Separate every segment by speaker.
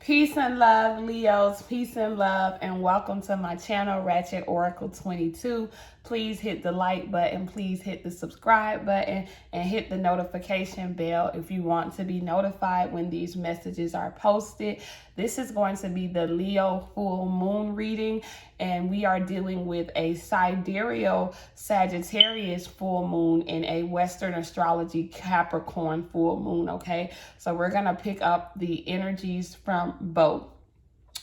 Speaker 1: Peace and love, Leos. Peace and love, and welcome to my channel, Ratchet Oracle 22. Please hit the like button, please hit the subscribe button, and hit the notification bell if you want to be notified when these messages are posted. This is going to be the Leo full moon reading, and we are dealing with a sidereal Sagittarius full moon and a Western astrology Capricorn full moon, okay? So we're going to pick up the energies from both.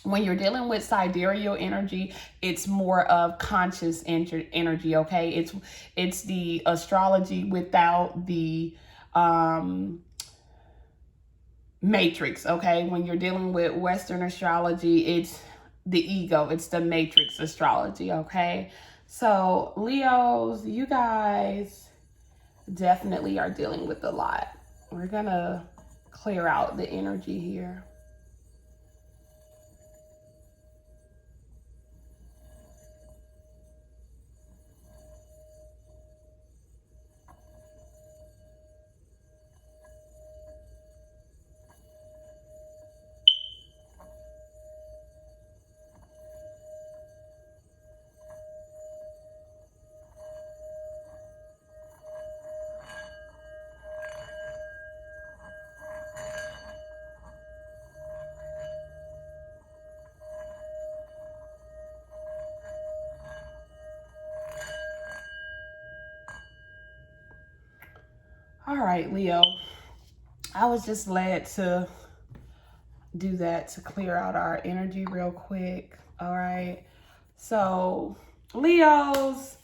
Speaker 1: When you're dealing with sidereal energy, it's more of conscious energy, okay? It's the astrology without the matrix, okay? When you're dealing with Western astrology, it's the ego, it's the matrix astrology, okay? So Leos, you guys definitely are dealing with a lot. We're gonna clear out the energy here. All right, Leo, I was just led to do that to clear out our energy real quick. All right, so Leos,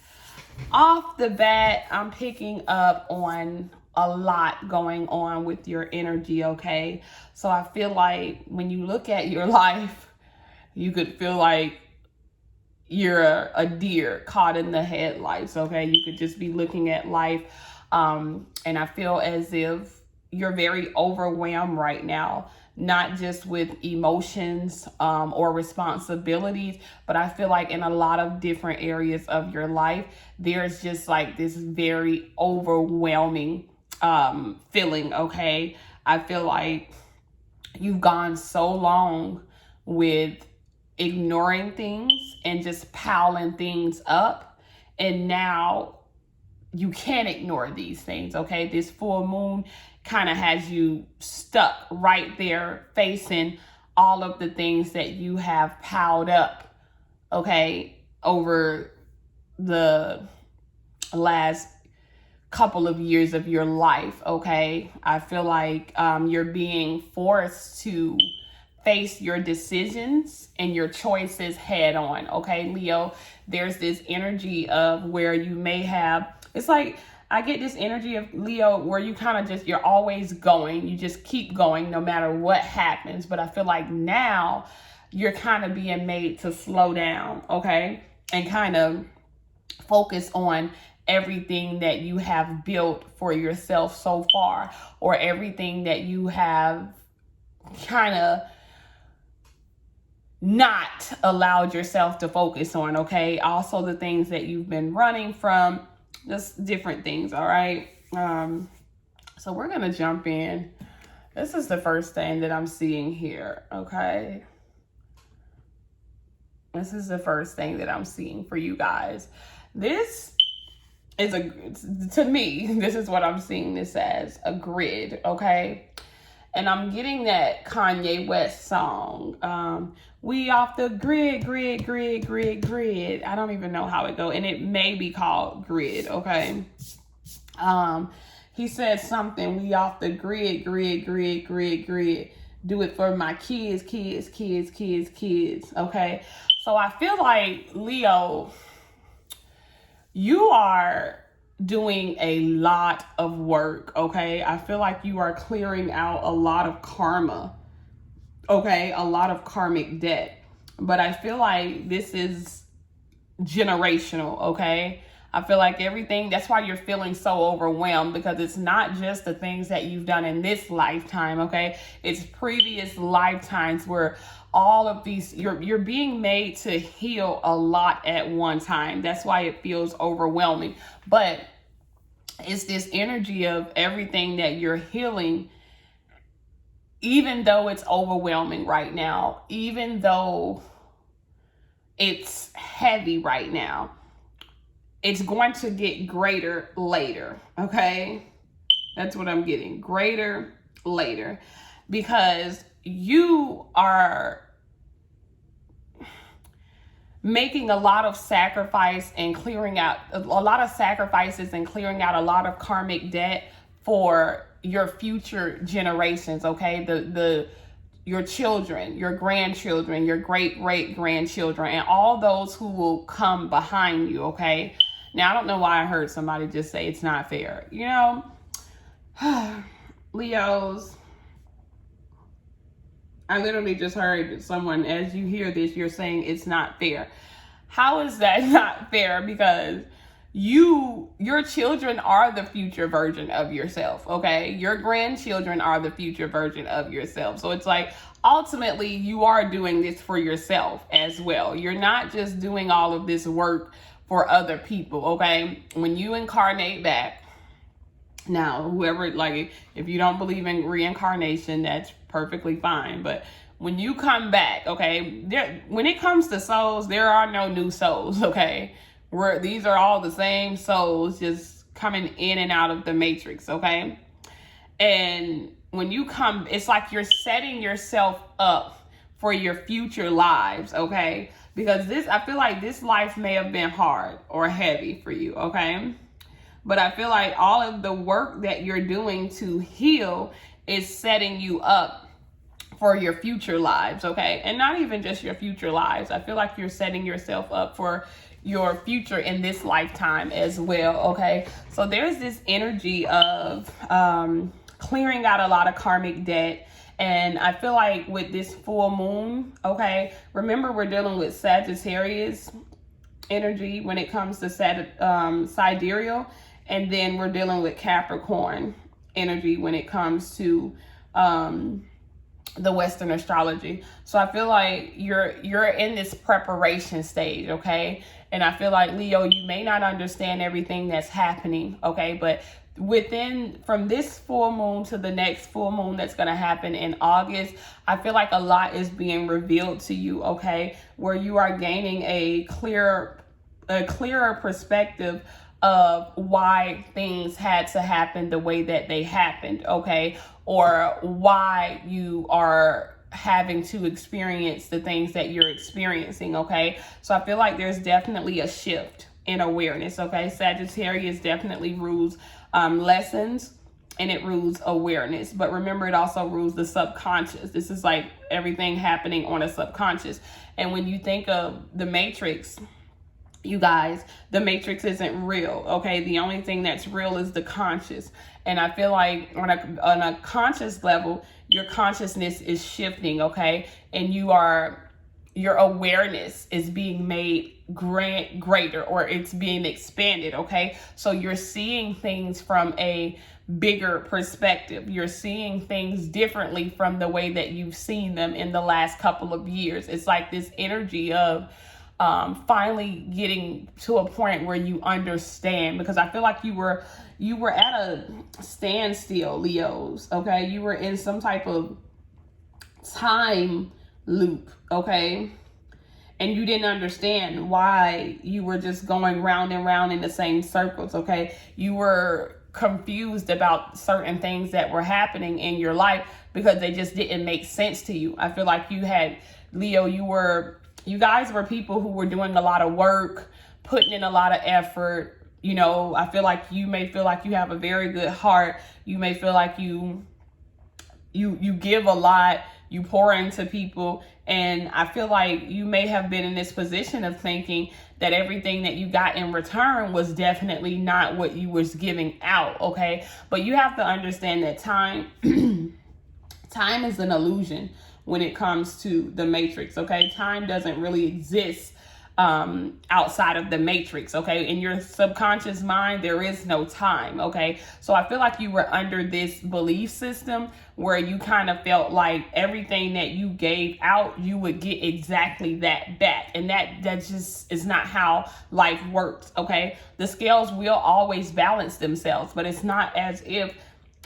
Speaker 1: off the bat, I'm picking up on a lot going on with your energy, okay? So I feel like when you look at your life, you could feel like you're a deer caught in the headlights, okay? You could just be looking at life, and I feel as if you're very overwhelmed right now, not just with emotions or responsibilities, but I feel like in a lot of different areas of your life, there's just like this very overwhelming feeling, okay? I feel like you've gone so long with ignoring things and just piling things up, and now you can't ignore these things, okay? This full moon kind of has you stuck right there facing all of the things that you have piled up, okay, over the last couple of years of your life, okay? I feel like you're being forced to face your decisions and your choices head on, okay, Leo? There's this energy of where you may have, it's like, I get this energy of Leo where you kind of just, you're always going, you just keep going no matter what happens. But I feel like now you're kind of being made to slow down, okay? And kind of focus on everything that you have built for yourself so far, or everything that you have kind of not allowed yourself to focus on, okay? Also the things that you've been running from, just different things, all right? So we're gonna jump in. This is the first thing that I'm seeing here, okay? This is the first thing that I'm seeing for you guys. This is to me, this is what I'm seeing this as, a grid, okay? And I'm getting that Kanye West song, we off the grid, grid, grid, grid, grid. I don't even know how it go, and it may be called Grid, okay? He said something, we off the grid, grid, grid, grid, grid. Do it for my kids, kids, kids, kids, kids, okay? So I feel like, Leo, you are doing a lot of work, okay? I feel like you are clearing out a lot of karma, okay? A lot of karmic debt. But I feel like this is generational, okay? I feel like everything, that's why you're feeling so overwhelmed, because it's not just the things that you've done in this lifetime, okay? It's previous lifetimes where all of these, you're being made to heal a lot at one time. That's why it feels overwhelming. But it's this energy of everything that you're healing even though it's overwhelming right now, even though it's heavy right now, it's going to get greater later, okay? That's what I'm getting, greater later, because you are making a lot of sacrifice and clearing out a lot of sacrifices and clearing out a lot of karmic debt for your future generations, okay? Your children, your grandchildren, your great-great-grandchildren, and all those who will come behind you, okay? Now, I don't know why I heard somebody just say it's not fair. You know, Leos, I literally just heard someone, as you hear this, you're saying it's not fair. How is that not fair? Because your children are the future version of yourself, okay? Your grandchildren are the future version of yourself. So it's like, ultimately, you are doing this for yourself as well. You're not just doing all of this work for other people, okay? When you incarnate back, now, whoever, like, if you don't believe in reincarnation, that's perfectly fine. But when you come back, okay, when it comes to souls, there are no new souls, okay? These are all the same souls just coming in and out of the matrix, okay? And when you come, it's like you're setting yourself up for your future lives, okay? Because I feel like this life may have been hard or heavy for you, okay? But I feel like all of the work that you're doing to heal is setting you up for your future lives, okay? And not even just your future lives. I feel like you're setting yourself up for your future in this lifetime as well, okay? So there's this energy of clearing out a lot of karmic debt. And I feel like with this full moon, okay, remember we're dealing with Sagittarius energy when it comes to sidereal. And then we're dealing with Capricorn energy when it comes to the Western astrology. So I feel like you're in this preparation stage, okay? And I feel like, Leo, you may not understand everything that's happening, okay? But from this full moon to the next full moon that's going to happen in August, I feel like a lot is being revealed to you, okay? Where you are gaining a clearer perspective of why things had to happen the way that they happened, okay? Or why you are having to experience the things that you're experiencing, okay? So I feel like there's definitely a shift in awareness, okay? Sagittarius definitely rules lessons, and it rules awareness. But remember, it also rules the subconscious. This is like everything happening on a subconscious. And when you think of the Matrix, you guys, the Matrix isn't real, okay? The only thing that's real is the conscious. And I feel like on a conscious level, your consciousness is shifting, okay? And your awareness is being made greater, or it's being expanded, okay? So you're seeing things from a bigger perspective. You're seeing things differently from the way that you've seen them in the last couple of years. It's like this energy of finally getting to a point where you understand, because I feel like you were at a standstill, Leos, okay? You were in some type of time loop, okay? And you didn't understand why you were just going round and round in the same circles, okay? You were confused about certain things that were happening in your life because they just didn't make sense to you. I feel like Leo, you guys were people who were doing a lot of work, putting in a lot of effort. You know, I feel like you may feel like you have a very good heart. You may feel like you give a lot, you pour into people. And I feel like you may have been in this position of thinking that everything that you got in return was definitely not what you was giving out, okay? But you have to understand that time is an illusion when it comes to the Matrix, okay? Time doesn't really exist outside of the Matrix, okay? In your subconscious mind, there is no time, okay? So I feel like you were under this belief system where you kind of felt like everything that you gave out, you would get exactly that back. And that just is not how life works, okay? The scales will always balance themselves, but it's not as if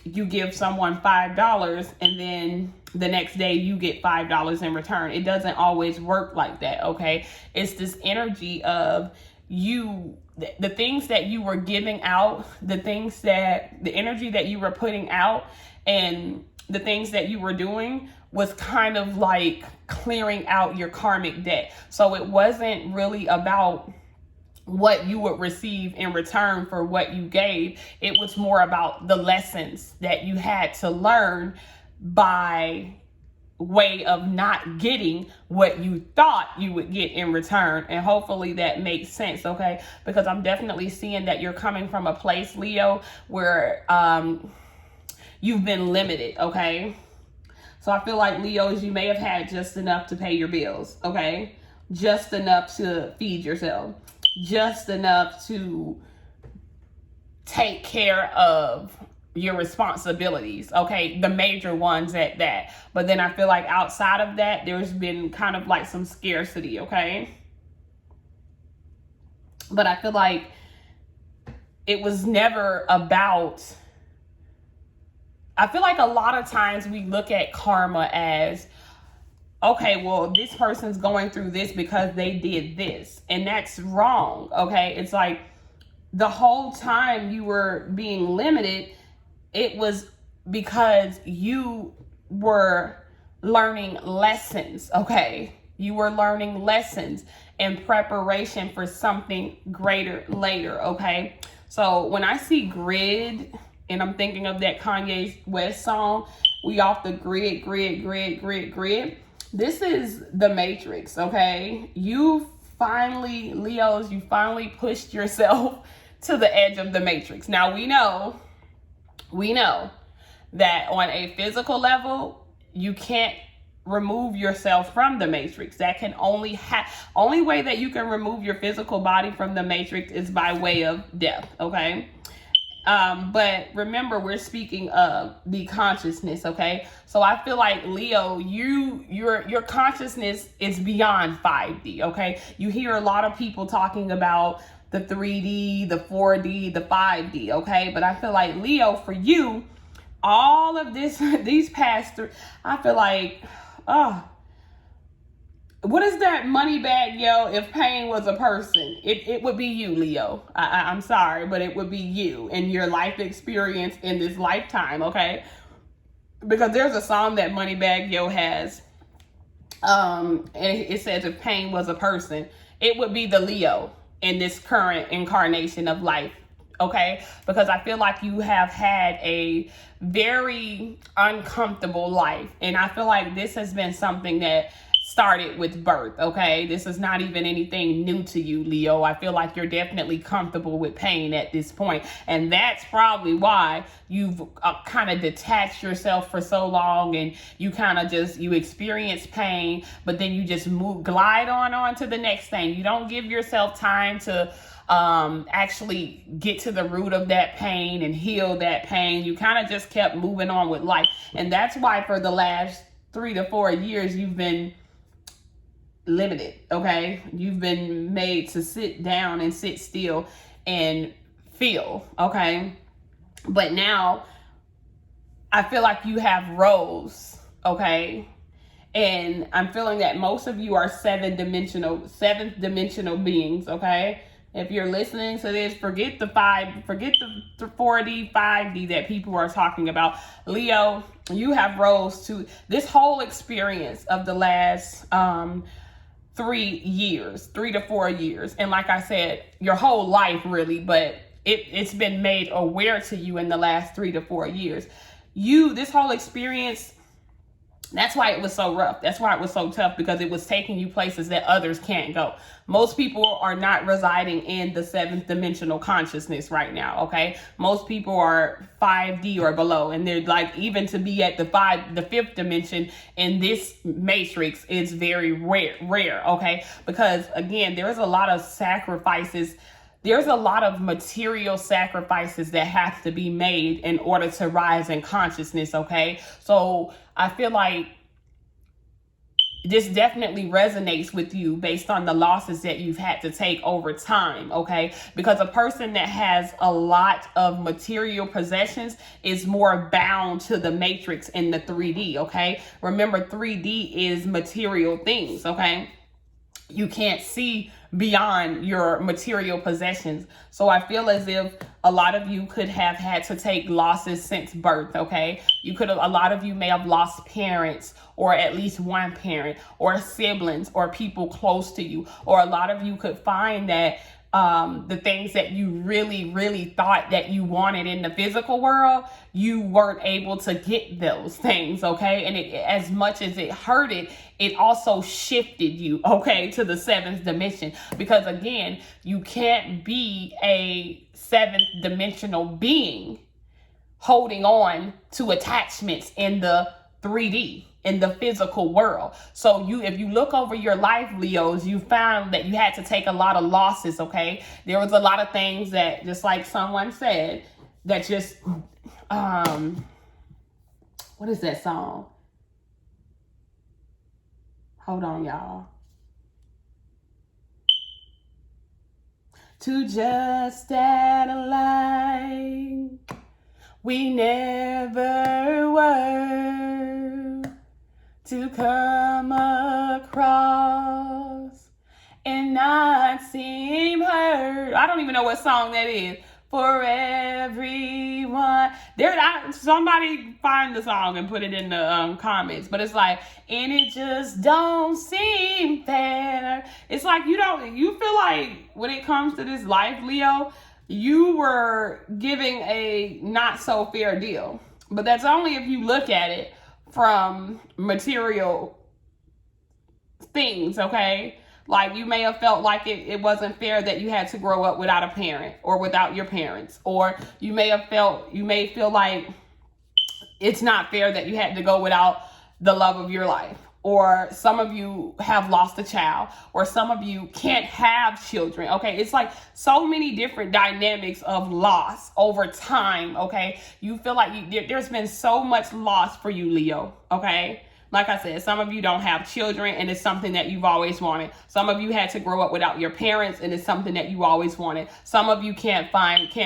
Speaker 1: you give someone $5 and then the next day you get $5 in return. It doesn't always work like that, okay? It's this energy of you, the things that you were giving out, the energy that you were putting out, and the things that you were doing was kind of like clearing out your karmic debt. So it wasn't really about what you would receive in return for what you gave. It was more about the lessons that you had to learn by way of not getting what you thought you would get in return. And hopefully that makes sense, okay? Because I'm definitely seeing that you're coming from a place, Leo, where you've been limited, okay? So I feel like, Leos, you may have had just enough to pay your bills, okay? Just enough to feed yourself. Just enough to take care of your responsibilities, okay? The major ones at that. But then I feel like outside of that, there's been kind of like some scarcity, okay? But I feel like it was never about... I feel like a lot of times we look at karma as, okay, well, this person's going through this because they did this. And that's wrong, okay? It's like the whole time you were being limited, it was because you were learning lessons, okay? You were learning lessons in preparation for something greater later, okay? So when I see grid, and I'm thinking of that Kanye West song, we off the grid, grid, grid, grid, grid. This is the Matrix, okay? You finally, Leos, you finally pushed yourself to the edge of the Matrix. Now we know that on a physical level, you can't remove yourself from the Matrix. That can only way that you can remove your physical body from the Matrix is by way of death, okay? But remember, we're speaking of the consciousness, okay? So I feel like, Leo, your consciousness is beyond 5D, okay? You hear a lot of people talking about the 3D, the 4D, the 5D, okay? But I feel like, Leo, for you, all of this, these past three, I feel like, what is that money bag, yo? If pain was a person, it would be you, Leo. I'm sorry, but it would be you and your life experience in this lifetime, okay? Because there's a song that Moneybagg Yo has, and it says if pain was a person, it would be the Leo in this current incarnation of life, okay? Because I feel like you have had a very uncomfortable life, and I feel like this has been something that started with birth, okay? This is not even anything new to you, Leo. I feel like you're definitely comfortable with pain at this point. And that's probably why you've kind of detached yourself for so long, and you kind of just, you experience pain, but then you just glide on to the next thing. You don't give yourself time to actually get to the root of that pain and heal that pain. You kind of just kept moving on with life. And that's why for the last 3 to 4 years, you've been limited, okay? You've been made to sit down and sit still and feel, okay? But now I feel like you have roles, okay? And I'm feeling that most of you are seventh dimensional beings, okay? If you're listening to this, forget the 4D, 5D that people are talking about. Leo, you have roles to this whole experience of the last 3 to 4 years. And like I said, your whole life really, but it's been made aware to you in the last 3 to 4 years. This whole experience, that's why it was so rough. That's why it was so tough, because it was taking you places that others can't go. Most people are not residing in the 7th dimensional consciousness right now, okay? Most people are 5D or below, and they're like, even to be at the 5th dimension in this matrix is very rare, okay? Because again, there's a lot of sacrifices. There's a lot of material sacrifices that have to be made in order to rise in consciousness, okay? So I feel like this definitely resonates with you based on the losses that you've had to take over time, okay? Because a person that has a lot of material possessions is more bound to the matrix in the 3D, okay? Remember, 3D is material things, okay? You can't see beyond your material possessions. So I feel as if a lot of you could have had to take losses since birth, okay? A lot of you may have lost parents, or at least one parent, or siblings, or people close to you. Or a lot of you could find that the things that you really, really thought that you wanted in the physical world, you weren't able to get those things, okay? And as much as it hurted, it also shifted you, okay, to the 7th dimension. Because again, you can't be a 7th dimensional being holding on to attachments in the 3D, in the physical world. So if you look over your life, Leos, you found that you had to take a lot of losses, okay? There was a lot of things that, just like someone said, that just, what is that song? Hold on, y'all. To just add a line, we never were to come across and not seem heard. I don't even know what song that is. For everyone. Somebody find the song and put it in the comments. But it's like, and it just don't seem fair. It's like you feel like when it comes to this life, Leo, you were giving a not so fair deal. But that's only if you look at it from material things, okay? Like you may have felt like it wasn't fair that you had to grow up without a parent or without your parents. Or you may feel like it's not fair that you had to go without the love of your life. Or some of you have lost a child, or some of you can't have children, okay? It's like so many different dynamics of loss over time, okay? You feel like there's been so much loss for you, Leo, okay? Like I said, some of you don't have children and it's something that you've always wanted. Some of you had to grow up without your parents and it's something that you always wanted. Some of you can't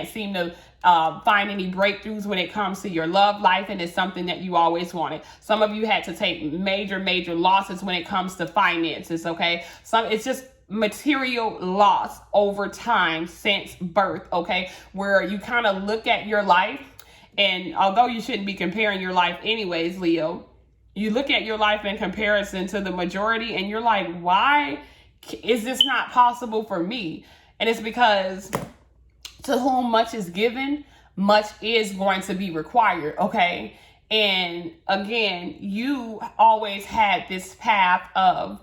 Speaker 1: seem to find any breakthroughs when it comes to your love life and it's something that you always wanted. Some of you had to take major losses when it comes to finances, okay? It's just material loss over time since birth, okay? Where you kind of look at your life, and although you shouldn't be comparing your life anyways, Leo, you look at your life in comparison to the majority and you're like, why is this not possible for me? And it's because to whom much is given, much is going to be required, okay? And again, you always had this path of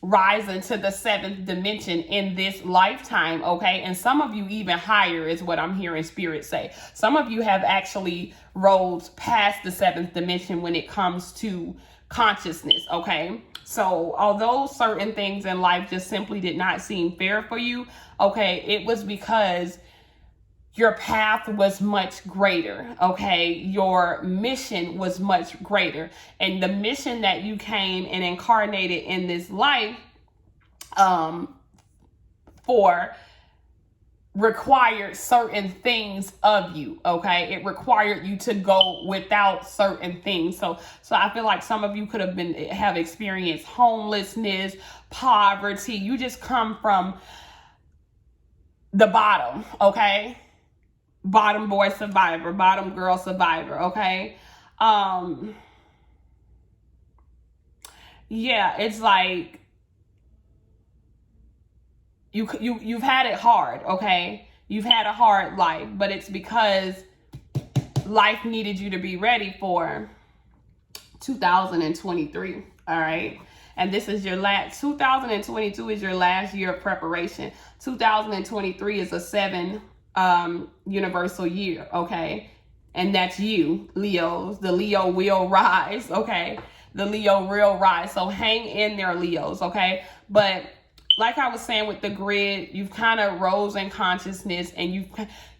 Speaker 1: rising to the 7th dimension in this lifetime, okay? And some of you even higher is what I'm hearing Spirit say. Some of you have actually rolled past the 7th dimension when it comes to consciousness, okay? So although certain things in life just simply did not seem fair for you, okay, it was because your path was much greater, okay? Your mission was much greater. And the mission that you came and incarnated in this life for required certain things of you, okay? It required you to go without certain things. So I feel like some of you could have experienced homelessness, poverty. You just come from the bottom, okay? Bottom boy survivor, bottom girl survivor, okay? Yeah, it's like you've had it hard, okay? You've had a hard life, but it's because life needed you to be ready for 2023, all right? And this is your 2022 is your last year of preparation. 2023 is a 7 universal year, okay? And that's you, Leos. The Leo will rise, okay? The Leo will rise. So hang in there, Leos, okay? But like I was saying with the grid, you've kind of rose in consciousness, and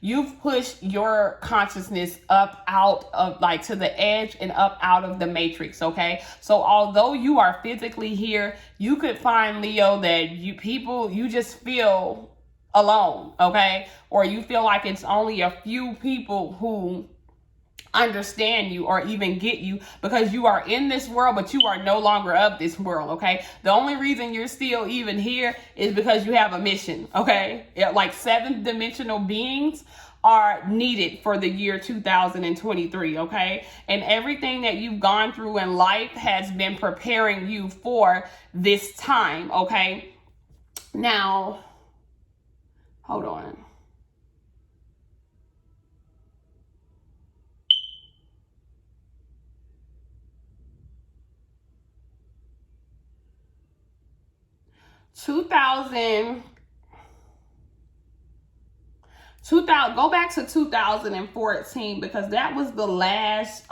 Speaker 1: you've pushed your consciousness up out of, like, to the edge and up out of the matrix. Okay, so although you are physically here, you could find, Leo, that you just feel alone. Okay, or you feel like it's only a few people who understand you or even get you, because you are in this world, but you are no longer of this world. Okay, the only reason you're still even here is because you have a mission. Okay, like seventh dimensional beings are needed for the year 2023. Okay, and everything that you've gone through in life has been preparing you for this time. Okay, now hold on. 2000, go back to 2014, because that was the last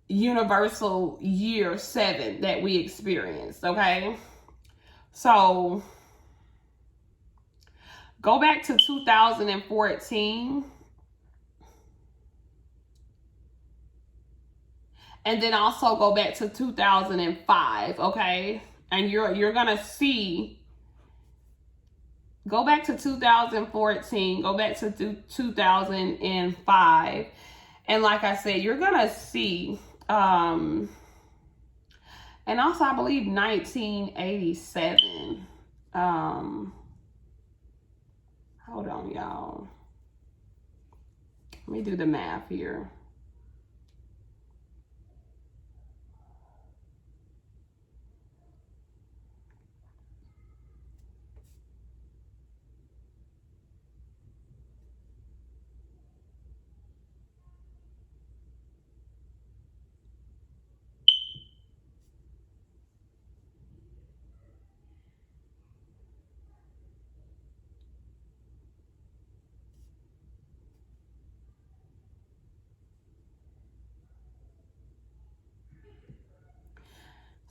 Speaker 1: universal year 7 that we experienced. Okay, so go back to 2014, and then also go back to 2005. Okay, and you're gonna see, go back to 2014, go back to 2005, and like I said, you're gonna see, and also I believe 1987. Hold on, y'all. Let me do the math here.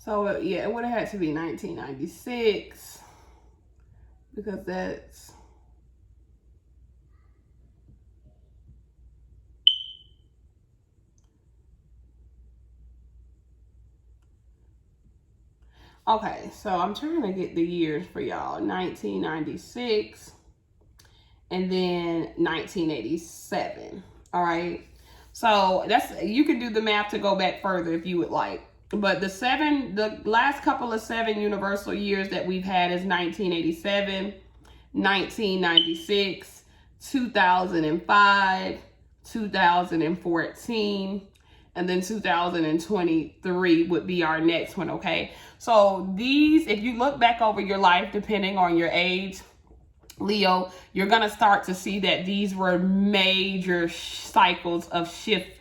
Speaker 1: So yeah, it would have had to be 1996, because that's, okay, so I'm trying to get the years for y'all. 1996 and then 1987. All right. So that's, you can do the math to go back further if you would like. But the last couple of 7 universal years that we've had is 1987, 1996, 2005, 2014, and then 2023 would be our next one. Okay, so these, if you look back over your life, depending on your age, Leo, you're gonna start to see that these were major cycles of shifting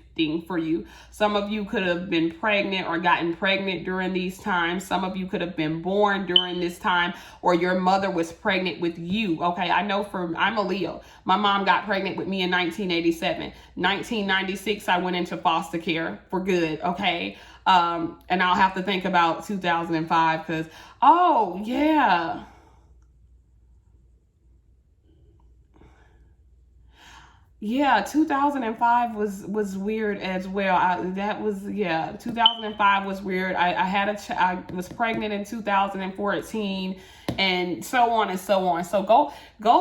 Speaker 1: for you. Some of you could have been pregnant or gotten pregnant during these times. Some of you could have been born during this time, or your mother was pregnant with you. Okay, I know, I'm a Leo. My mom got pregnant with me in 1987. 1996, I went into foster care for good. Okay, and I'll have to think about 2005, because, oh yeah. Yeah, 2005 was weird as well. 2005 was weird. I was pregnant in 2014, and so on and so on. So go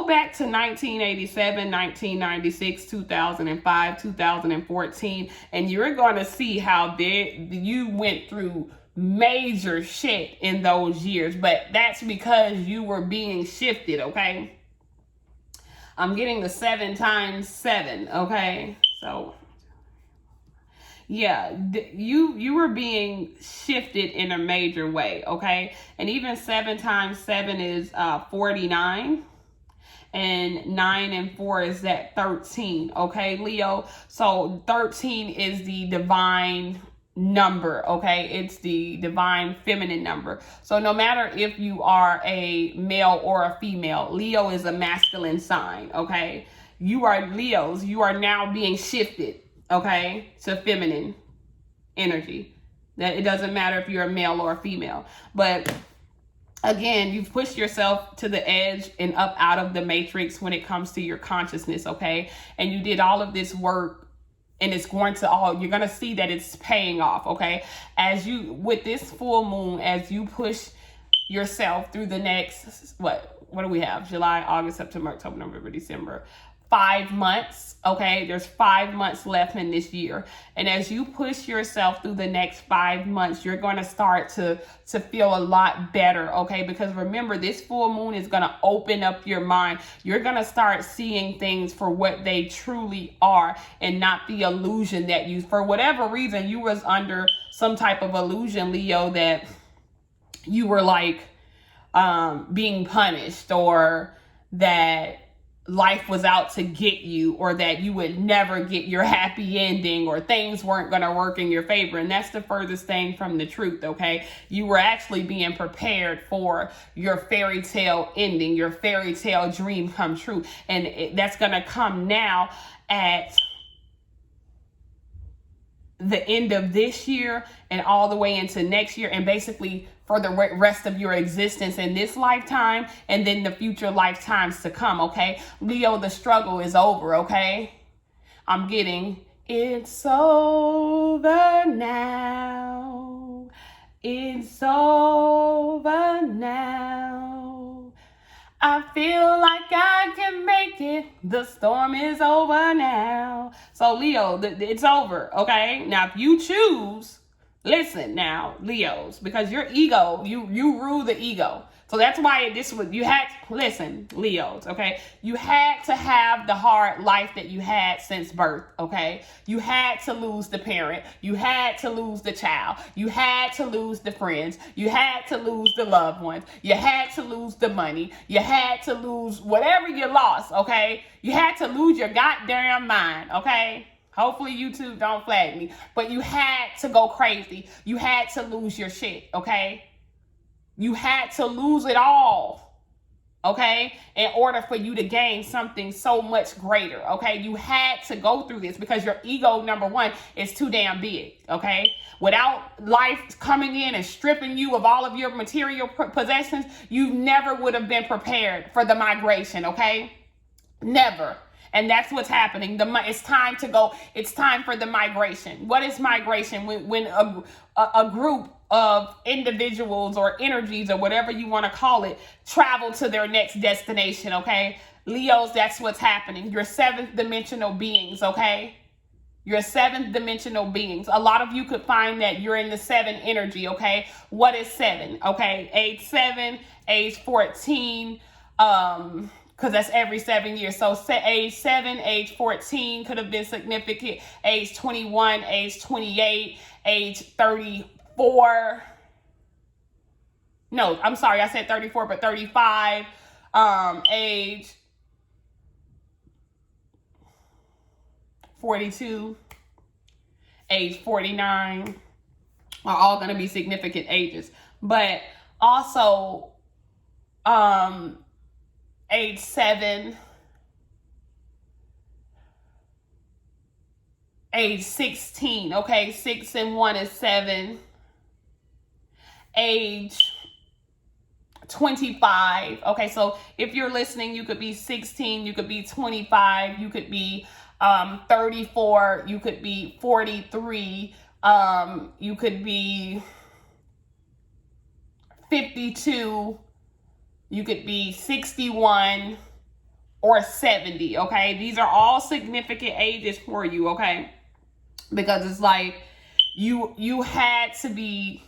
Speaker 1: back to 1987, 1996, 2005, 2014, and you're going to see how you went through major shit in those years. But that's because you were being shifted. Okay, I'm getting the 7 times 7, okay? So, yeah, you were being shifted in a major way, okay? And even 7 times 7 is 49. And 9 and 4 is that 13, okay, Leo? So 13 is the divine number, okay? It's the divine feminine number. So no matter if you are a male or a female, Leo is a masculine sign, okay? You are Leos. You are now being shifted, okay, to feminine energy. That it doesn't matter if you're a male or a female. But again, you've pushed yourself to the edge and up out of the matrix when it comes to your consciousness, okay? And you did all of this work, and it's going to you're going to see that it's paying off, okay? As you, with this full moon, as you push yourself through the next, what do we have? July, August, September, October, November, December. 5 months, okay? There's 5 months left in this year. And as you push yourself through the next 5 months, you're going to start to feel a lot better, okay? Because remember, this full moon is going to open up your mind. You're going to start seeing things for what they truly are and not the illusion that you, for whatever reason, you was under some type of illusion, Leo, that you were like being punished, or that life was out to get you, or that you would never get your happy ending, or things weren't going to work in your favor. And that's the furthest thing from the truth, okay? You were actually being prepared for your fairy tale ending, your fairy tale dream come true. And that's going to come now at the end of this year and all the way into next year, and basically for the rest of your existence in this lifetime and then the future lifetimes to come, okay? Leo, the struggle is over, okay? I'm getting, it's over now. It's over now. I feel like I can make it. The storm is over now. So Leo, it's over, okay? Now, if you choose, listen now, Leos, because your ego, you rule the ego. So that's why you had to, listen, Leos, okay? You had to have the hard life that you had since birth, okay? You had to lose the parent. You had to lose the child. You had to lose the friends. You had to lose the loved ones. You had to lose the money. You had to lose whatever you lost, okay? You had to lose your goddamn mind, okay? Hopefully YouTube don't flag me. But you had to go crazy. You had to lose your shit, okay? You had to lose it all, okay, in order for you to gain something so much greater, okay? You had to go through this because your ego, number one, is too damn big, okay? Without life coming in and stripping you of all of your material possessions, you never would have been prepared for the migration, okay? Never. And that's what's happening. It's time to go. It's time for the migration. What is migration? When a group of individuals or energies or whatever you want to call it travel to their next destination, okay? Leos, that's what's happening. You're seventh dimensional beings, okay? You're seventh dimensional beings. A lot of you could find that you're in the 7 energy, okay? What is 7? Okay, age 7, age 14, because that's every 7 years. So age 7, age 14 could have been significant. Age 21, age 28, age 34. No, I'm sorry, I said 34, but 35. Age 42, age 49 are all going to be significant ages. But also, age 7, age 16, okay? 6 and 1 is 7. Age 25, okay? So if you're listening, you could be 16, you could be 25, you could be 34, you could be 43, you could be 52, you could be 61 or 70, okay? These are all significant ages for you, okay? Because it's like you had to be,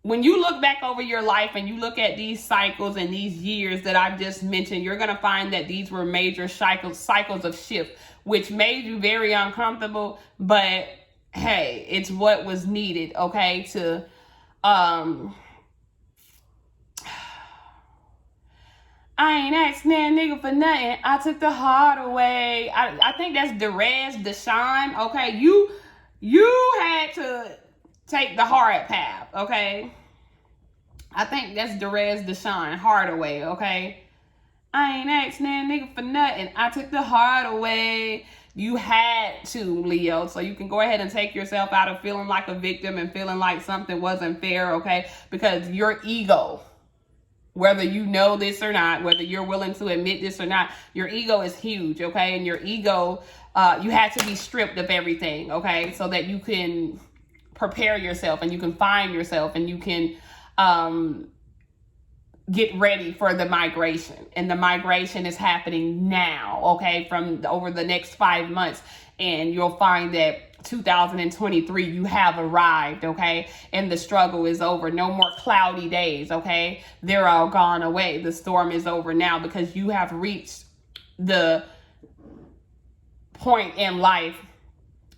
Speaker 1: when you look back over your life and you look at these cycles and these years that I've just mentioned, you're going to find that these were major cycles of shift, which made you very uncomfortable, but hey, it's what was needed, okay, to I ain't asking that nigga for nothing. I took the heart away. I think that's Derez Deshawn. Okay, you had to take the hard path. Okay, I think that's Derez Deshawn Hardaway. Okay, I ain't asking that nigga for nothing. I took the heart away. You had to, Leo, so you can go ahead and take yourself out of feeling like a victim and feeling like something wasn't fair. Okay, because your ego Whether you know this or not, whether you're willing to admit this or not, your ego is huge, okay? And your ego, you had to be stripped of everything, okay? So that you can prepare yourself and you can find yourself and you can get ready for the migration. And the migration is happening now, okay? From over the next 5 months. And you'll find that 2023, you have arrived, okay? And the struggle is over. No more cloudy days, okay? They're all gone away. The storm is over now because you have reached the point in life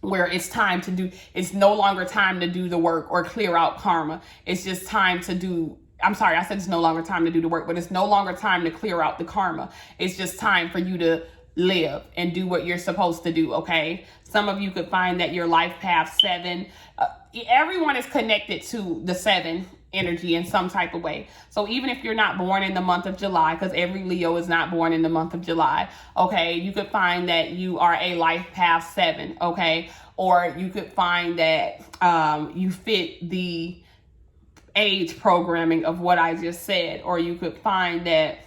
Speaker 1: where it's time to do, it's no longer time to do the work or clear out karma. It's just time to do, I'm sorry, I said it's no longer time to do the work, but it's no longer time to clear out the karma. It's just time for you to live and do what you're supposed to do, okay? Some of you could find that your life path 7, everyone is connected to the 7 energy in some type of way. So even if you're not born in the month of July, because every Leo is not born in the month of July, okay, you could find that you are a life path 7, okay? Or you could find that you fit the age programming of what I just said, or you could find that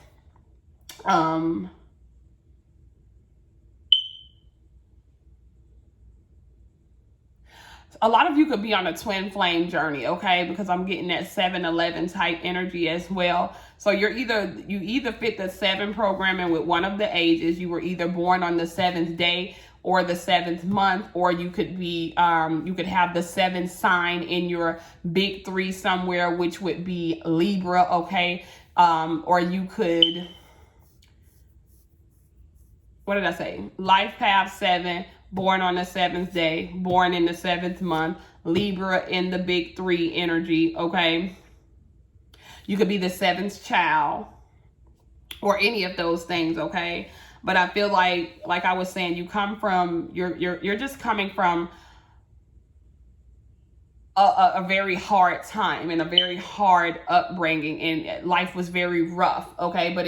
Speaker 1: a lot of you could be on a twin flame journey, okay? Because I'm getting that 7-11 type energy as well. So you either fit the 7 programming with one of the ages. You were either born on the 7th day or the 7th month, or you could be you could have the 7th sign in your big 3 somewhere, which would be Libra, okay? Or you could, what did I say? Life path 7, born on the 7th day, born in the 7th month, Libra in the big 3 energy, okay? You could be the 7th child or any of those things, okay? But I feel like I was saying, you come from, you're just coming from a very hard time and a very hard upbringing, and life was very rough, okay? But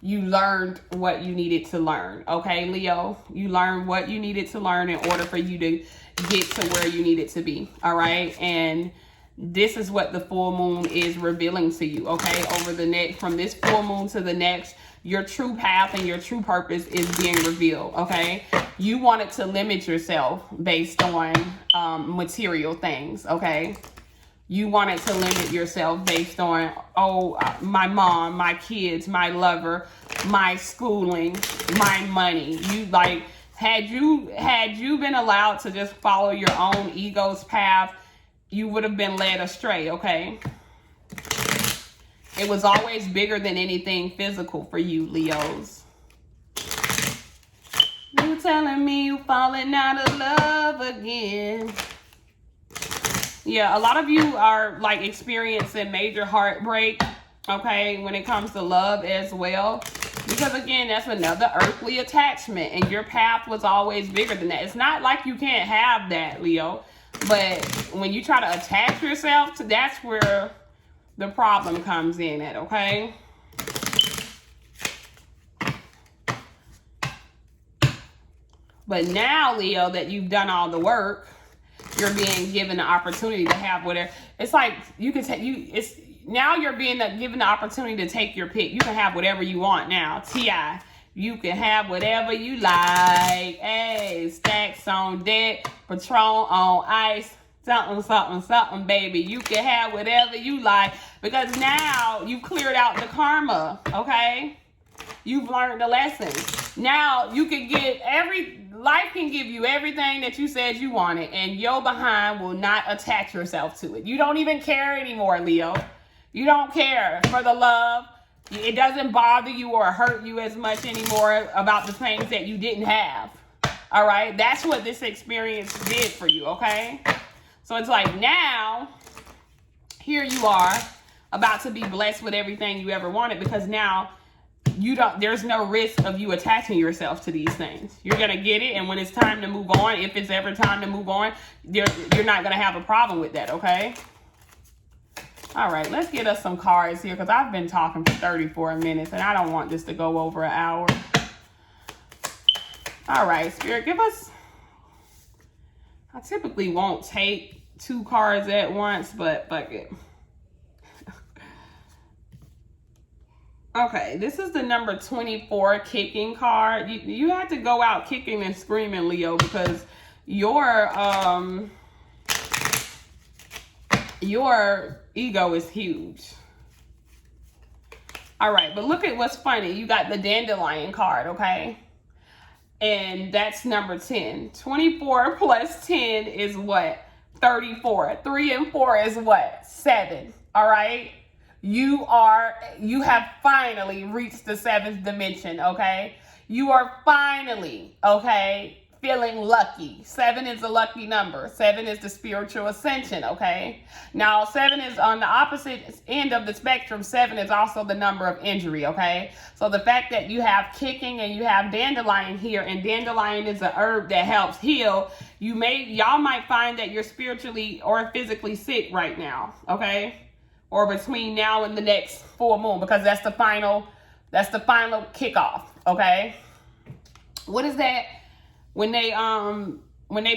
Speaker 1: you learned what you needed to learn, okay, Leo? You learned what you needed to learn in order for you to get to where you needed to be, all right? And this is what the full moon is revealing to you, okay? Over the next, from this full moon to the next, your true path and your true purpose is being revealed, okay? You wanted to limit yourself based on material things, okay? You wanted to limit yourself based on, oh, my mom, my kids, my lover, my schooling, my money. You like, had you been allowed to just follow your own ego's path, you would have been led astray, okay? It was always bigger than anything physical for you, Leos. You telling me you falling out of love again. Yeah, a lot of you are like experiencing major heartbreak, okay, when it comes to love as well. Because again, that's another earthly attachment, and your path was always bigger than that. It's not like you can't have that, Leo. But when you try to attach yourself to, that's where the problem comes in at, okay? But now, Leo, that you've done all the work, you're being given the opportunity to have whatever. It's like you can take now you're being given the opportunity to take your pick. You can have whatever you want now. T.I. You can have whatever you like. Hey, stacks on deck, Patron on ice, something, something, something, baby. You can have whatever you like because now you've cleared out the karma, okay? You've learned the lessons. Now you can get life can give you everything that you said you wanted, and your behind will not attach yourself to it. You don't even care anymore, Leo. You don't care for the love. It doesn't bother you or hurt you as much anymore about the things that you didn't have. All right? That's what this experience did for you, okay? So it's like now, here you are about to be blessed with everything you ever wanted, because now there's no risk of you attaching yourself to these things. You're going to get it, and when it's time to move on, if it's ever time to move on, you're not going to have a problem with that, okay? All right, let's get us some cards here, because I've been talking for 34 minutes, and I don't want this to go over an hour. All right, Spirit, give us... I typically won't take 2 cards at once, but fuck it. Okay, this is the number 24 kicking card. You have to go out kicking and screaming, Leo, because your ego is huge. All right, but look at what's funny. You got the dandelion card, okay? And that's number 10. 24 plus 10 is what? 34. 3 and 4 is what? 7. All right? You have finally reached the 7th dimension, okay? You are finally, okay, feeling lucky. 7 is a lucky number. 7 is the spiritual ascension, okay? Now, 7 is on the opposite end of the spectrum. 7 is also the number of injury, okay? So the fact that you have kicking and you have dandelion here, and dandelion is a herb that helps heal, y'all might find that you're spiritually or physically sick right now, okay? Or between now and the next full moon, because that's the final kickoff, okay? What is that? When they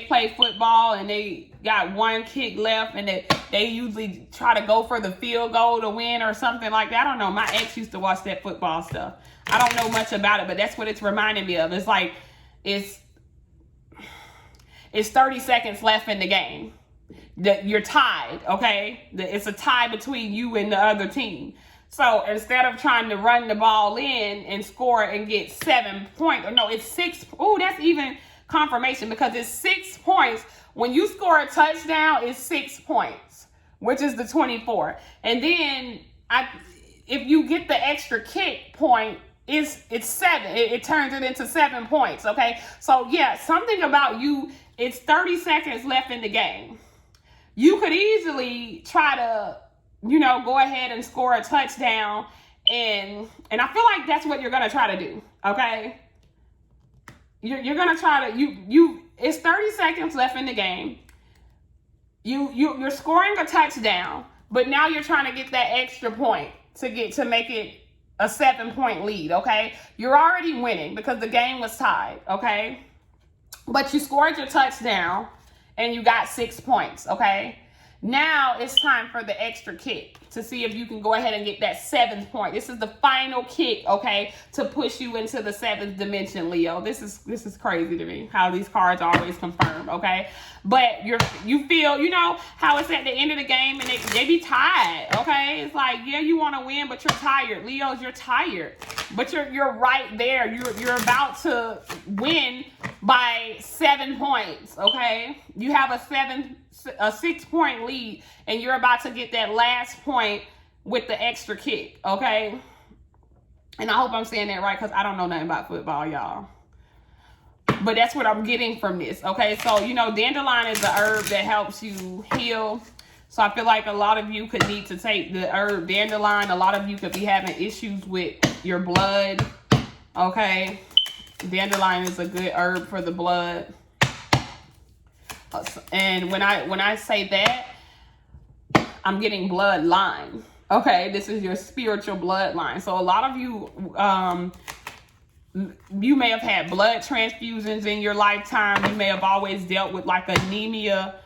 Speaker 1: play football and they got one kick left and they usually try to go for the field goal to win or something like that. I don't know. My ex used to watch that football stuff. I don't know much about it, but that's what it's reminding me of. It's like it's 30 seconds left in the game. You're tied, okay? It's a tie between you and the other team. So instead of trying to run the ball in and score and get 7 points, no, it's 6. Oh, that's even confirmation, because it's 6 points. When you score a touchdown, it's 6 points, which is the 24. And then if you get the extra kick point, it's 7. It turns it into 7 points, okay? So yeah, something about you, it's 30 seconds left in the game. You could easily try to, go ahead and score a touchdown. And I feel like that's what you're going to try to do. Okay. You're going to try to, it's 30 seconds left in the game. You're scoring a touchdown, but now you're trying to get that extra point to make it a 7-point lead. Okay. You're already winning because the game was tied. Okay. But you scored your touchdown and you got 6 points. Okay. Now it's time for the extra kick to see if you can go ahead and get that 7th point. This is the final kick, okay, to push you into the 7th dimension, Leo. This is crazy to me, how these cards always confirm, okay? But you feel, how it's at the end of the game and they be tired, okay? It's like, yeah, you want to win, but you're tired. Leos, you're tired. But you're right there. You're about to win by 7 points, okay? You have a 6-point lead, and you're about to get that last point with the extra kick, okay? And I hope I'm saying that right, because I don't know nothing about football, y'all. But that's what I'm getting from this, okay? So, dandelion is a herb that helps you heal. So I feel like a lot of you could need to take the herb dandelion. A lot of you could be having issues with your blood, okay? Dandelion is a good herb for the blood. And when I say that, I'm getting bloodline. Okay, this is your spiritual bloodline. So a lot of you, you may have had blood transfusions in your lifetime. You may have always dealt with like anemia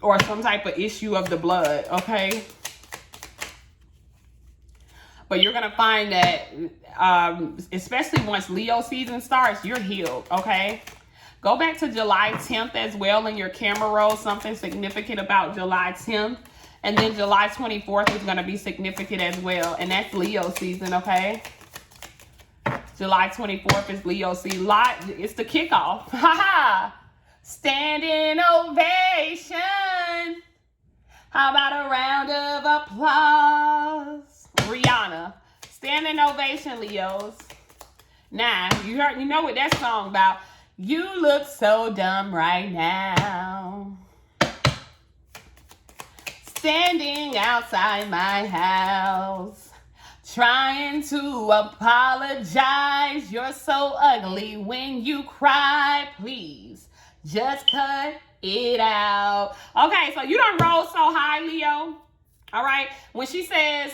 Speaker 1: or some type of issue of the blood, okay? But you're going to find that, especially once Leo season starts, you're healed, okay? Go back to July 10th as well in your camera roll, something significant about July 10th. And then July 24th is going to be significant as well. And that's Leo season, okay? July 24th is Leo season. It's the kickoff. Ha-ha! Standing ovation. How about a round of applause? Rihanna. Standing ovation, Leos. Now, you know what that song about. You look so dumb right now. Standing outside my house, trying to apologize. You're so ugly when you cry. Please, just cut it out. Okay, so you don't roll so high, Leo. All right, when she says,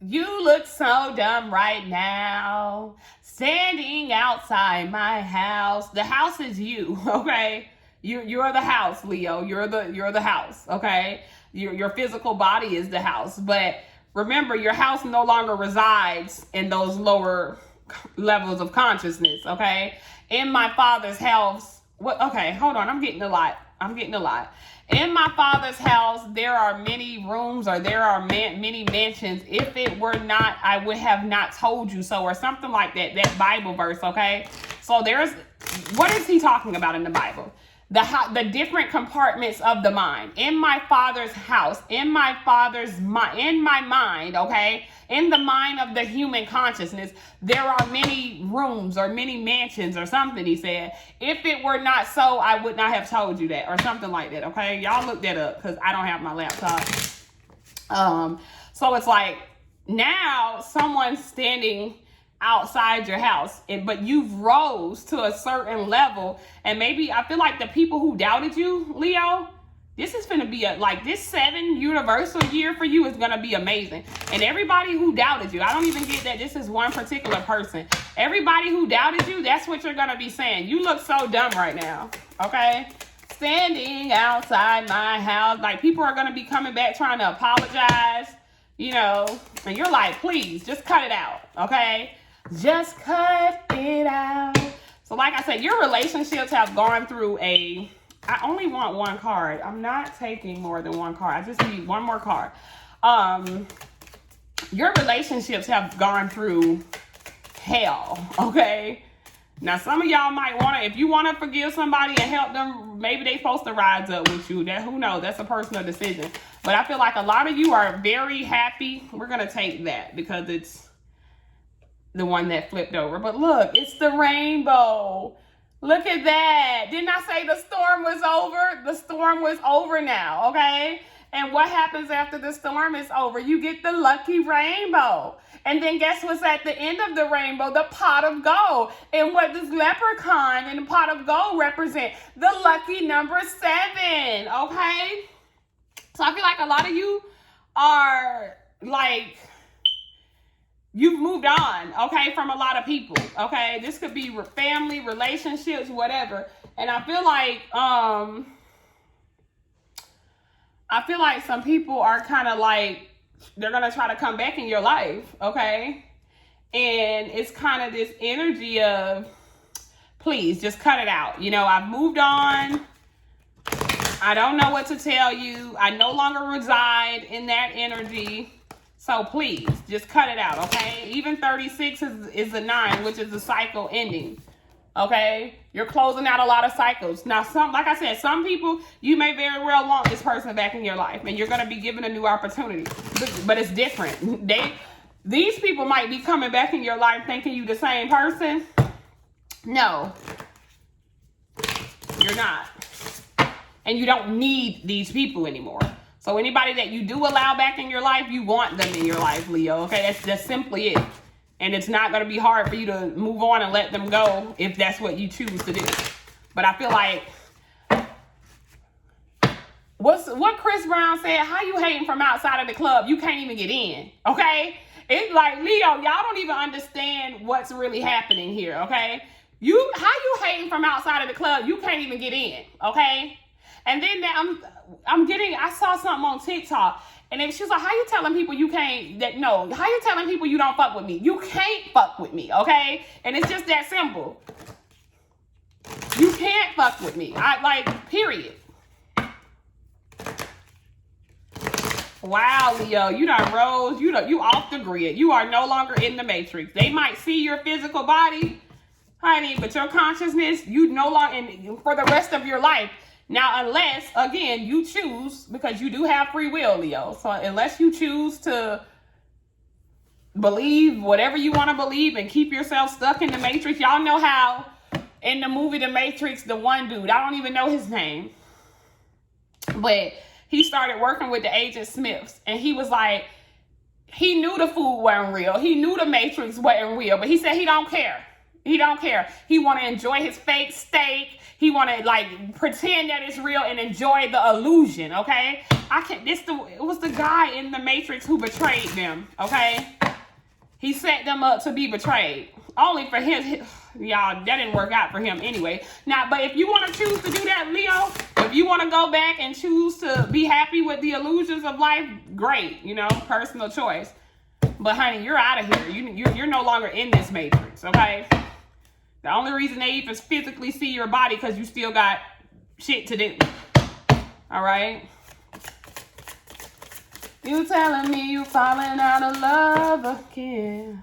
Speaker 1: you look so dumb right now, standing outside my house. The house is you, okay? You're the house, Leo. You're the house, okay? Your physical body is the house. But remember, your house no longer resides in those lower levels of consciousness, okay? In my Father's house, okay, hold on, I'm getting a lot. In my Father's house, there are many rooms, or there are many mansions. If it were not, I would have not told you so, or something like that, that Bible verse, okay? So what is he talking about in the Bible? The different compartments of the mind. In my Father's house, in my mind, okay? In the mind of the human consciousness, there are many rooms or many mansions or something, he said. If it were not so, I would not have told you that, or something like that, okay? Y'all look that up, because I don't have my laptop. So it's like, now someone's standing outside your house, but you've rose to a certain level, and maybe I feel like the people who doubted you, Leo, this is going to be this 7 universal year for you is going to be amazing. And everybody who doubted you, I don't even get that this is one particular person. Everybody who doubted you, that's what you're going to be saying. You look so dumb right now, okay? Standing outside my house, like people are going to be coming back trying to apologize, you know, and you're like, please, just cut it out, okay? Just cut it out. So like I said, your relationships have gone through I only want one card. I'm not taking more than one card. I just need one more card. Your relationships have gone through hell, okay? Now, some of y'all might want to, if you want to forgive somebody and help them, maybe they're supposed to rise up with you. Who knows? That's a personal decision. But I feel like a lot of you are very happy. We're going to take that because it's the one that flipped over. But look, it's the rainbow. Look at that. Didn't I say the storm was over? The storm was over now, okay? And what happens after the storm is over? You get the lucky rainbow. And then guess what's at the end of the rainbow? The pot of gold. And what does leprechaun and the pot of gold represent? The lucky number 7, okay? So I feel like a lot of you are like, you've moved on, okay, from a lot of people, okay? This could be family, relationships, whatever. And I feel like some people are kind of like, they're going to try to come back in your life, okay? And it's kind of this energy of, please, just cut it out. You know, I've moved on. I don't know what to tell you. I no longer reside in that energy. So please, just cut it out, okay? Even 36 is a 9, which is a cycle ending, okay? You're closing out a lot of cycles. Now, like I said, some people, you may very well want this person back in your life, and you're going to be given a new opportunity. But it's different. These people might be coming back in your life thinking you the same person. No, you're not. And you don't need these people anymore. So anybody that you do allow back in your life, you want them in your life, Leo, okay? That's simply it. And it's not going to be hard for you to move on and let them go if that's what you choose to do. But I feel like, what Chris Brown said, how you hating from outside of the club? You can't even get in, okay? It's like, Leo, y'all don't even understand what's really happening here, okay? How you hating from outside of the club? You can't even get in, okay? And then I saw something on TikTok, and she was like, how you telling people you can't, how you telling people you don't fuck with me? You can't fuck with me, okay? And it's just that simple. You can't fuck with me. Period. Wow, Leo, you done rose, you off the grid. You are no longer in the matrix. They might see your physical body, honey, but your consciousness, you no longer, for the rest of your life. Now, unless, again, you choose, because you do have free will, Leo. So unless you choose to believe whatever you want to believe and keep yourself stuck in the matrix. Y'all know how in the movie The Matrix, the one dude, I don't even know his name, but he started working with the Agent Smiths, and he was like, he knew the food wasn't real. He knew the Matrix wasn't real, but he said he don't care. He don't care. He want to enjoy his fake steak. He want to pretend that it's real and enjoy the illusion, okay? It was the guy in The Matrix who betrayed them, okay? He set them up to be betrayed. only for him. Y'all, that didn't work out for him anyway. Now, but if you want to choose to do that, Leo, if you want to go back and choose to be happy with the illusions of life, great, you know, personal choice. But honey, you're out of here. You're no longer in this matrix, okay? The only reason they even physically see your body because you still got shit to do. All right? You telling me you falling out of love again.